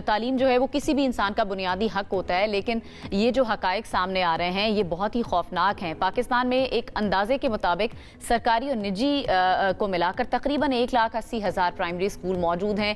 तालीम जो है वो किसी भी इंसान का बुनियादी हक होता है, लेकिन ये जो हकायक सामने आ रहे हैं ये बहुत ही खौफनाक हैं। पाकिस्तान में एक अंदाजे के मुताबिक सरकारी और निजी को मिलाकर तकरीबन 1,80,000 प्राइमरी स्कूल मौजूद हैं,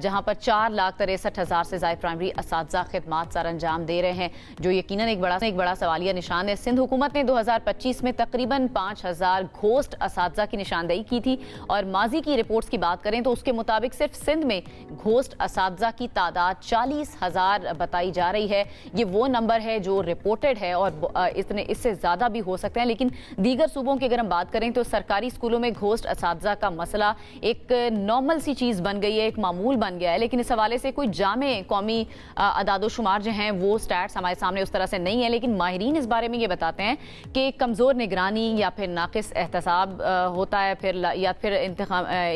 जहां पर 4,63,000 से ज़ायद प्राइमरी असातिज़ा खिदमात सर अंजाम दे रहे हैं, जो यकीनन एक बड़ा सवालिया निशान है। सिंध हुकूमत ने 2025 में तकरीबन 5,000 घोस्ट असातिज़ा की निशानदेही की थी, और माजी की रिपोर्ट्स की बात करें तो उसके मुताबिक सिर्फ सिंध में घोस्ट असातिज़ा की तादाद 40,000 बताई जा रही है। ये वो नंबर है जो रिपोर्टेड है, और इससे ज़्यादा भी हो सकते हैं। लेकिन दीगर सूबों की अगर हम बात करें तो सरकारी स्कूलों में घोस्ट असातिज़ा का मसला एक नॉर्मल सी चीज़ बन गई है, एक मामूल बन गया है। लेकिन इस हवाले से कोई जामे कौमी अदादोशुमार जो हैं वो स्टैट्स हमारे सामने उस तरह से नहीं है। लेकिन माहिरीन इस बारे में ये बताते हैं कि कमज़ोर निगरानी या फिर नाकिस एहतसाब होता है, या फिर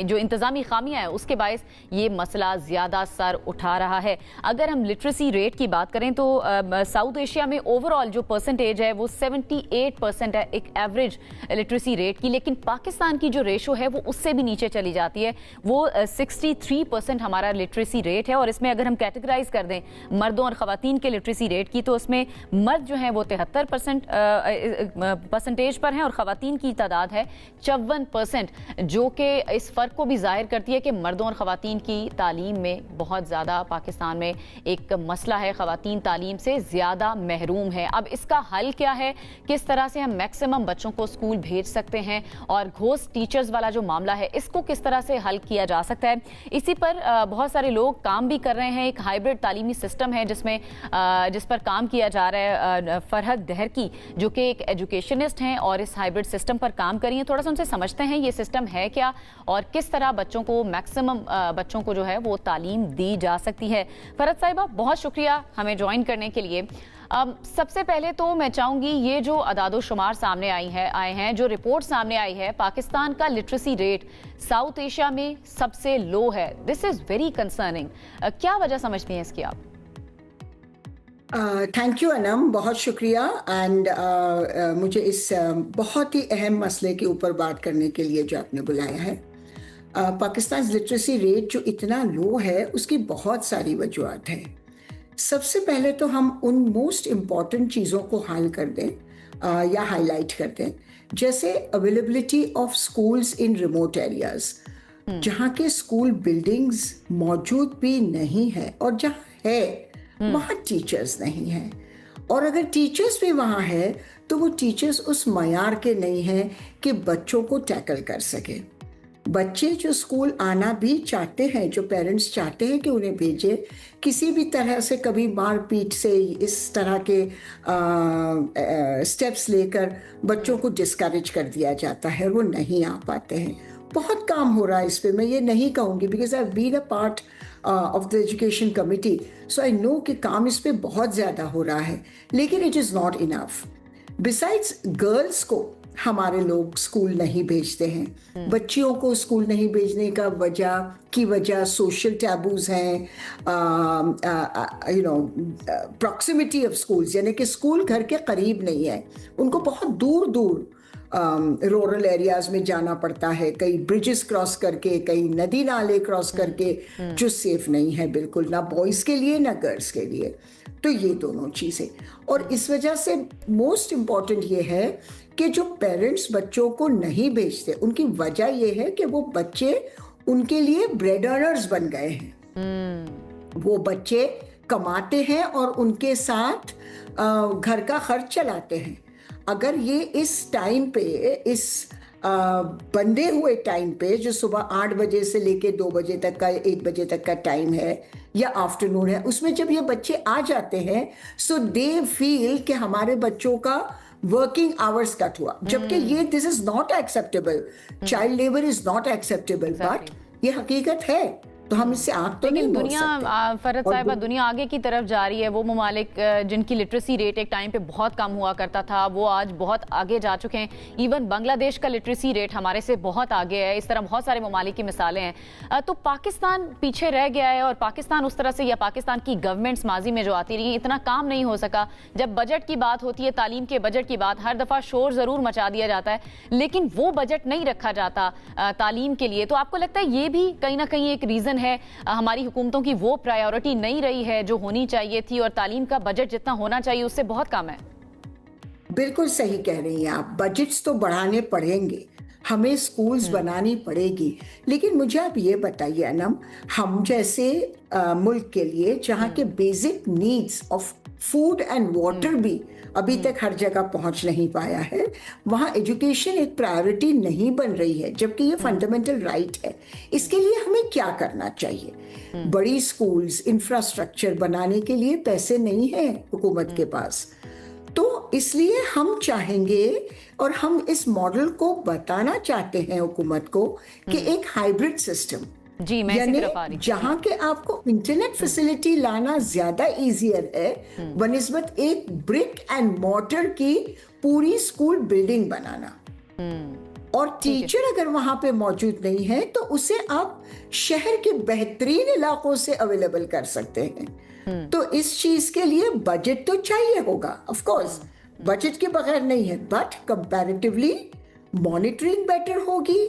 जो इंतज़ामी खामियाँ हैं उसके बायस ये मसला ज़्यादा सर उठा रहा है। अगर हम लिटरेसी रेट की बात करें तो साउथ एशिया में ओवरऑल जो परसेंटेज है वो 78% है, एक एवरेज लिटरेसी रेट की। लेकिन पाकिस्तान की जो रेशो है वो उससे भी नीचे चली जाती है, वो 63% हमारा लिटरेसी रेट है। और इसमें अगर हम कैटेगराइज कर दें मर्दों और ख़वातीन के लिटरेसी रेट की, तो उसमें मर्द जो हैं वो 73% परसेंटेज पर हैं, और ख़वातीन की तादाद है 54%, जो कि इस फ़र्क को भी ज़ाहिर करती है कि मर्दों और ख़वातीन की तालीम में बहुत ज़्यादा पाकिस्तान में एक मसला है, ख़वातीन तालीम से ज़्यादा महरूम है। अब इसका हल क्या है, किस तरह से हम मैक्सिमम बच्चों को स्कूल भेज सकते हैं, और घोस्ट टीचर्स वाला जो मामला है इसको किस तरह से हल किया जा सकता है, इसी पर बहुत सारे लोग काम भी कर रहे हैं। एक हाइब्रिड तालीमी सिस्टम है जिस पर काम किया जा रहा है। फरहत दहरकी जो कि एक एजुकेशनिस्ट हैं और इस हाइब्रिड सिस्टम पर काम कर रही हैं, थोड़ा सा उनसे समझते हैं ये सिस्टम है क्या और किस तरह बच्चों को मैक्सिमम बच्चों को जो है वो तालीम दी जा सकती है। फरहत साहिबा, बहुत शुक्रिया हमें ज्वाइन करने के लिए। सबसे पहले तो मैं चाहूँगी, ये जो अदादोशुमार सामने आए हैं, जो रिपोर्ट सामने आई है, पाकिस्तान का लिटरेसी रेट साउथ एशिया में सबसे लो है। This is very concerning. क्या वजह समझती हैं इसकी आप? थैंक यू अनम, बहुत शुक्रिया। एंड मुझे इस बहुत ही अहम मसले के ऊपर बात करने के लिए जो आपने बुलाया है। पाकिस्तान लिटरेसी रेट जो इतना लो है उसकी बहुत सारी वजूहत हैं। सबसे पहले तो हम उन मोस्ट इम्पॉर्टेंट चीज़ों को हल कर दें या हाईलाइट कर दें, जैसे availability of schools in remote areas, जहाँ के स्कूल बिल्डिंग्स मौजूद भी नहीं है, और जहाँ है वहाँ टीचर्स नहीं हैं, और अगर टीचर्स भी वहाँ है तो वो टीचर्स उस मयार के नहीं हैं कि बच्चों को टैकल कर सके। बच्चे जो स्कूल आना भी चाहते हैं, जो पेरेंट्स चाहते हैं कि उन्हें भेजे, किसी भी तरह से कभी मार पीट से इस तरह के स्टेप्स लेकर बच्चों को डिस्करेज कर दिया जाता है, वो नहीं आ पाते हैं। बहुत काम हो रहा है इस पे, मैं ये नहीं कहूँगी because I been a part of the education committee, so I know कि काम इस पे बहुत ज़्यादा हो रहा है, लेकिन it is not enough. Besides girls को हमारे लोग स्कूल नहीं भेजते हैं। बच्चियों को स्कूल नहीं भेजने का वजह सोशल टैबूज हैं, प्रॉक्सिमिटी ऑफ स्कूल्स, यानी कि स्कूल घर के करीब नहीं है, उनको बहुत दूर दूर रूरल एरियाज में जाना पड़ता है, कई ब्रिजेस क्रॉस करके, कई नदी नाले क्रॉस करके, जो सेफ नहीं है बिल्कुल, ना बॉयज़ के लिए ना गर्ल्स के लिए। तो ये दोनों चीज़ें, और इस वजह से मोस्ट इम्पॉर्टेंट ये है कि जो पेरेंट्स बच्चों को नहीं भेजते, उनकी वजह ये है कि वो बच्चे उनके लिए ब्रेड अर्नर्स बन गए हैं। वो बच्चे कमाते हैं और उनके साथ घर का खर्च चलाते हैं। अगर ये इस टाइम पे, इस बंधे हुए टाइम पे, जो सुबह 8 बजे से लेके 2 बजे तक का, 1 बजे तक का टाइम है या आफ्टरनून है, उसमें जब ये बच्चे आ जाते हैं, सो दे फील कि हमारे बच्चों का वर्किंग आवर्स कट हुआ, जबकि ये this is not acceptable. Child labour is not acceptable, but ये हकीकत है, तो हम इससे आग तो नहीं मोड़ सकते। फरहत साहिबा, दुनिया आगे की तरफ जा रही है। वो ममालिक जिनकी लिटरेसी रेट एक टाइम पे बहुत कम हुआ करता था, वो आज बहुत आगे जा चुके हैं। इवन बांग्लादेश का लिटरेसी रेट हमारे से बहुत आगे है। इस तरह बहुत सारे ममालिक की मिसालें हैं। तो पाकिस्तान पीछे रह गया है, और पाकिस्तान उस तरह से, या पाकिस्तान की गवर्नमेंट्स माजी में जो आती रही, इतना काम नहीं हो सका। जब बजट की बात होती है, तालीम के बजट की बात, हर दफ़ा शोर ज़रूर मचा दिया जाता है, लेकिन वो बजट नहीं रखा जाता तालीम के लिए। तो आपको लगता है ये भी कहीं ना कहीं एक रीज़न तकरीबन है हमारी हुकूमतों की वो प्रायोरिटी नहीं रही है जो होनी चाहिए थी, और तालीम का बजट जितना होना चाहिए उससे बहुत कम है। बिल्कुल सही कह रही हैं आप, बजट्स तो बढ़ाने पड़ेंगे, हमें स्कूल्स बनानी पड़ेगी। लेकिन मुझे आप ये बताइए अनम, हम जैसे मुल्क के लिए जहाँ के basic needs of food and water भी अभी तक हर जगह पहुंच नहीं पाया है, वहाँ एजुकेशन एक प्रायोरिटी नहीं बन रही है, जबकि ये फंडामेंटल राइट है। इसके लिए हमें क्या करना चाहिए? बड़ी स्कूल्स, इंफ्रास्ट्रक्चर बनाने के लिए पैसे नहीं है हुकूमत के पास, तो इसलिए हम चाहेंगे और हम इस मॉडल को बताना चाहते हैं हुकूमत को कि एक हाइब्रिड सिस्टम, जी मैं इसी तरफ आ रही हूं। जहां के आपको इंटरनेट फैसिलिटी लाना ज्यादा इजियर है बनिस्बत एक ब्रिक एंड मॉर्टर की पूरी स्कूल बिल्डिंग बनाना। और टीचर अगर वहां पे मौजूद नहीं है तो उसे आप शहर के बेहतरीन इलाकों से अवेलेबल कर सकते हैं। तो इस चीज के लिए बजट तो चाहिए होगा, ऑफ कोर्स बजट के बगैर नहीं है, बट कंपैरेटिवली मॉनिटरिंग बेटर होगी,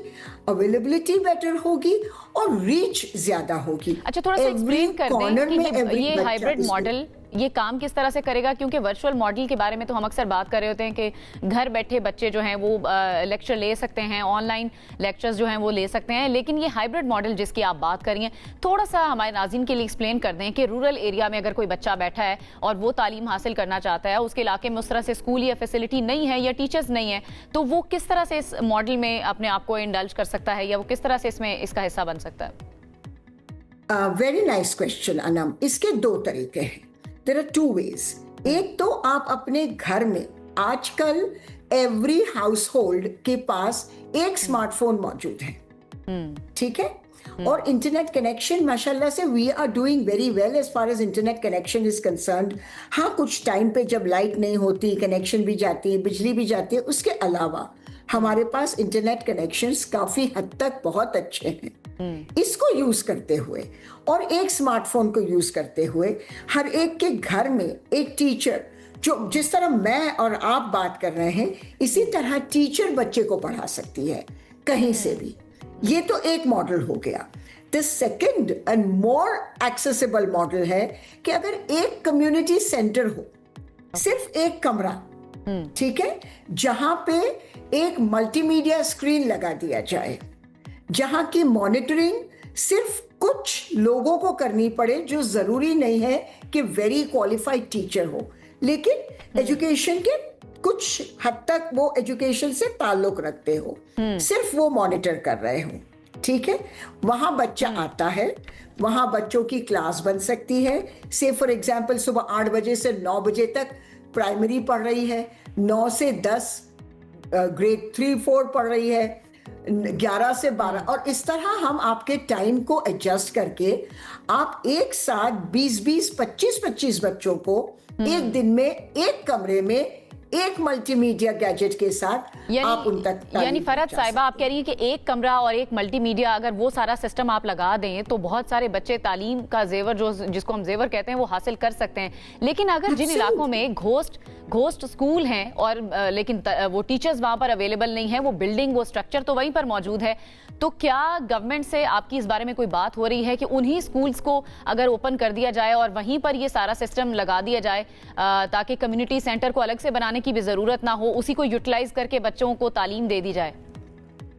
अवेलेबिलिटी बेटर होगी और रीच ज्यादा होगी। अच्छा, थोड़ा सा एक्सप्लेन कर दें कि ये हाइब्रिड मॉडल ये काम किस तरह से करेगा, क्योंकि वर्चुअल मॉडल के बारे में तो हम अक्सर बात कर रहे होते हैं कि घर बैठे बच्चे जो हैं वो लेक्चर ले सकते हैं, ऑनलाइन लेक्चर्स जो हैं वो ले सकते हैं, लेकिन ये हाइब्रिड मॉडल जिसकी आप बात कर रही हैं, थोड़ा सा हमारे नाज़रीन के लिए एक्सप्लेन कर दें कि रूरल एरिया में अगर कोई बच्चा बैठा है और वो तालीम हासिल करना चाहता है, उसके इलाके में उस तरह से स्कूल या फैसिलिटी नहीं है या टीचर्स नहीं है, तो वो किस तरह से इस मॉडल में अपने आप को इंडल्ज कर सकता है या वो किस तरह से इसमें इसका हिस्सा बन सकता है? Very nice question Anam. इसके दो तरीके हैं, देयर आर टू वेज। एक तो आप अपने घर में, आजकल एवरी हाउस होल्ड के पास एक स्मार्टफोन मौजूद है, ठीक है, और इंटरनेट कनेक्शन माशाल्लाह से we are doing very well as far as internet connection is concerned. हाँ, कुछ टाइम पे जब लाइट नहीं होती, कनेक्शन भी जाती है, बिजली भी जाती है, उसके अलावा हमारे पास इंटरनेट कनेक्शंस काफी हद तक बहुत अच्छे हैं। इसको यूज करते हुए और एक स्मार्टफोन को यूज करते हुए हर एक के घर में एक टीचर, जो जिस तरह मैं और आप बात कर रहे हैं, इसी तरह टीचर बच्चे को पढ़ा सकती है कहीं से भी। ये तो एक मॉडल हो गया। The second and more accessible model है कि अगर एक कम्युनिटी सेंटर हो, सिर्फ एक कमरा, ठीक है, जहां पे एक मल्टीमीडिया स्क्रीन लगा दिया जाए, जहां की मॉनिटरिंग सिर्फ कुछ लोगों को करनी पड़े, जो जरूरी नहीं है कि वेरी क्वालिफाइड टीचर हो, लेकिन एजुकेशन के कुछ हद तक वो एजुकेशन से ताल्लुक रखते हो, सिर्फ वो मॉनिटर कर रहे हो, ठीक है। वहां बच्चा आता है, वहां बच्चों की क्लास बन सकती है। से फॉर एग्जाम्पल सुबह 8 बजे से 9 बजे तक प्राइमरी पढ़ रही है, 9 से 10 ग्रेड 3-4 पढ़ रही है, 11 से 12, और इस तरह हम आपके टाइम को एडजस्ट करके आप एक साथ 20-20, 25-25 बच्चों को एक दिन में एक कमरे में एक मल्टीमीडिया गैजेट के साथ आप उन तक, यानी फरहत साहिबा आप कह रही हैं कि एक कमरा और एक मल्टीमीडिया, अगर वो सारा सिस्टम आप लगा दें तो बहुत सारे बच्चे तालीम का जेवर, जो जिसको हम जेवर कहते हैं, वो हासिल कर सकते हैं। लेकिन अगर जिन इलाकों में घोस्ट स्कूल हैं और लेकिन वो टीचर्स वहां पर अवेलेबल नहीं है, वो बिल्डिंग, वो स्ट्रक्चर तो वहीं पर मौजूद है, तो क्या गवर्नमेंट से आपकी इस बारे में कोई बात हो रही है कि उन्हीं स्कूल्स को अगर ओपन कर दिया जाए और वहीं पर ये सारा सिस्टम लगा दिया जाए, ताकि कम्युनिटी सेंटर को अलग से बनाने की भी जरूरत ना हो, उसी को यूटिलाइज करके बच्चों को तालीम दे दी जाए?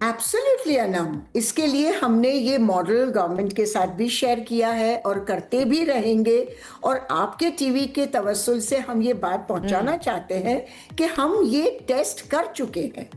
एब्सोल्युटली अनम, इसके लिए हमने ये मॉडल गवर्नमेंट के साथ भी शेयर किया है और करते भी रहेंगे, और आपके टीवी के तवस्सुल से हम ये बात पहुंचाना चाहते हैं कि हम ये टेस्ट कर चुके हैं,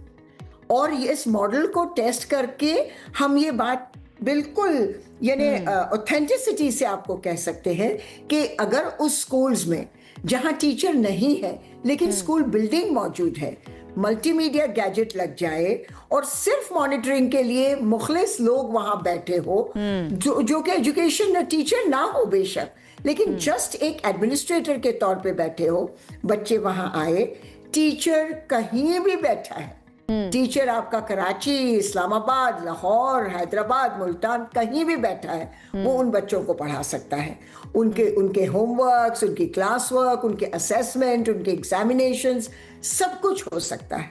और इस मॉडल को टेस्ट करके हम ये बात बिल्कुल यानी ऑथेंटिसिटी से आपको कह सकते हैं कि अगर उस स्कूल्स में जहां टीचर नहीं है लेकिन स्कूल बिल्डिंग मौजूद है, मल्टीमीडिया गैजेट लग जाए और सिर्फ मॉनिटरिंग के लिए मुखलिस लोग वहां बैठे हो, जो कि एजुकेशन टीचर ना हो बेशक, लेकिन जस्ट एक एडमिनिस्ट्रेटर के तौर पे बैठे हो, बच्चे वहां आए, टीचर कहीं भी बैठा है, टीचर आपका कराची, इस्लामाबाद, लाहौर, हैदराबाद, मुल्तान, कहीं भी बैठा है, वो उन बच्चों को पढ़ा सकता है। उनके होमवर्क्स, उनकी क्लास वर्क, उनके असेसमेंट, उनके एग्जामिनेशंस, सब कुछ हो सकता है,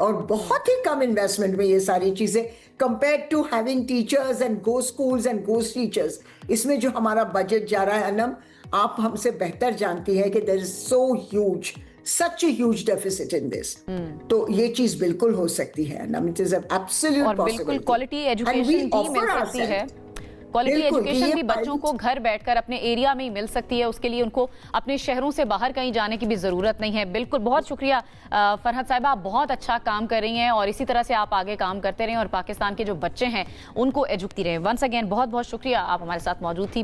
और बहुत ही कम इन्वेस्टमेंट में ये सारी चीजें compared to having teachers and ghost schools and ghost teachers, इसमें जो हमारा बजट जा रहा है अनम, आप हमसे बेहतर जानती है कि there is so huge, such a huge deficit in this. तो ये चीज बिल्कुल हो सकती है Anam, it is an absolute और बिल्कुल possibility. Quality And we education भी मिल offer सकती है। ourselves. क्वालिटी बिल्कुल, एजुकेशन ये भी बच्चों को pilot- घर बैठकर अपने एरिया में ही मिल सकती है, उसके लिए उनको अपने शहरों से बाहर कहीं जाने की भी जरूरत नहीं है। बिल्कुल, बहुत शुक्रिया फरहत साहिबा, आप बहुत अच्छा काम कर रही हैं और इसी तरह से आप आगे काम करते रहें और पाकिस्तान के जो बच्चे हैं उनको एजुकती रहें। वंस अगेन बहुत बहुत शुक्रिया, आप हमारे साथ मौजूद थी।